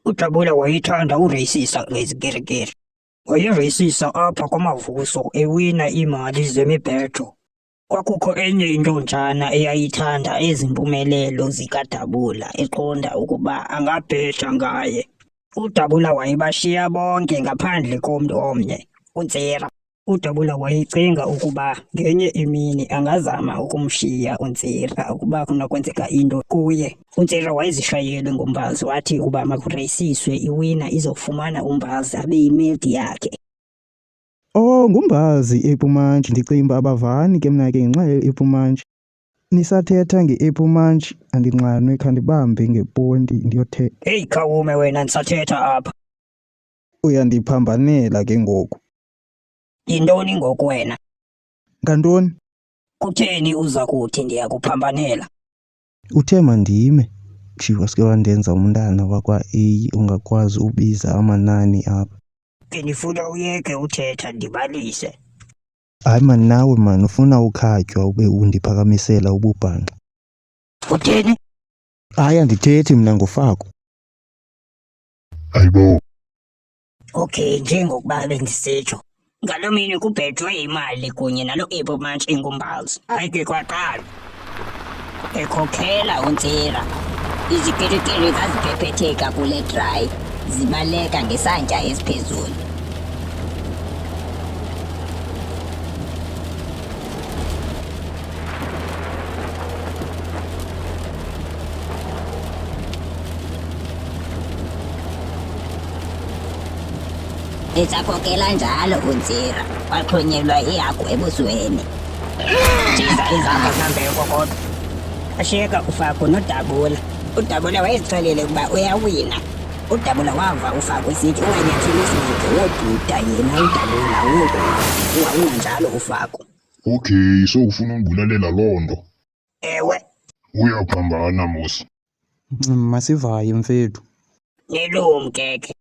uDabula wayethanda uRacisa ngezigirigiri. Wayeracisa apha kwamavuso ewina iimali zemibhejo. Kwakukho enye intonjana eyayithanda ezi mpumelelo zikaDabula eqonda ukuba angabheja ngaye. uDabula wayebashiya bonke ngaphandle komntu omnye, uNtsira. uDabula wayecinga ukuba ngenye imini angazama ukumshiya uNtsira ukuba kunokwenzeka into kuye. uNtsira wayezishayele ngombazi wathi ukuba makureyisiswe iwina izofumana umbazi abe yimedi yakhe. Oh, ngumbazi ePumantshi. Ndicinga uba abavani ke mna ke ngenxa ye-ePumantshi. Nisathetha nge-ePumantshi andinxanwe khandibambe ngeponti ndiyothetha. Heyi khawume wena ndisathetha apha. Uyandiphambanela ke ngoku. Yintoni ngoku wena? Ngantoni? Kutheni uza kuthi ndiyakuphambanela? Uthe mandime. Jiwa sike wandenza umntana wakwa-A ungakwazi ubiza amanani apha. Ke ndifuna uyeke uthetha ndibalise. Hayi mani nawe mani ufuna ukhatywa ube undiphakamisela ububhanxa. Utheni? Hayi andithethi mna nguFaku. Hayibo. Okay, njengokuba bendisitsho. Ngaloo mini kubhejwe imali kunye nalo ePumantshi engumbazi. Hayi ke kwaqala. Ekhokhela uNtsira. Izigirigiri zaziphephetheka kule dry. Zibaleka ngesantya esiphezulu. Esakhokela njalo uNtsira waxhonyelwa ihagu ebusweni. Jiza izapha zambeko kodwa. Ashiyeka uFaku noDabula. uDabula wayezixelele ukuba uyawina. uDabula wava uFaku esithi unganyatheli wobhuda yena uDabula wawina njalo uFaku. Okay, so ufuna ungibulalela loo nto? Ewe. Uyaphambana mos. Masivaye mfethu. Nilumke ke.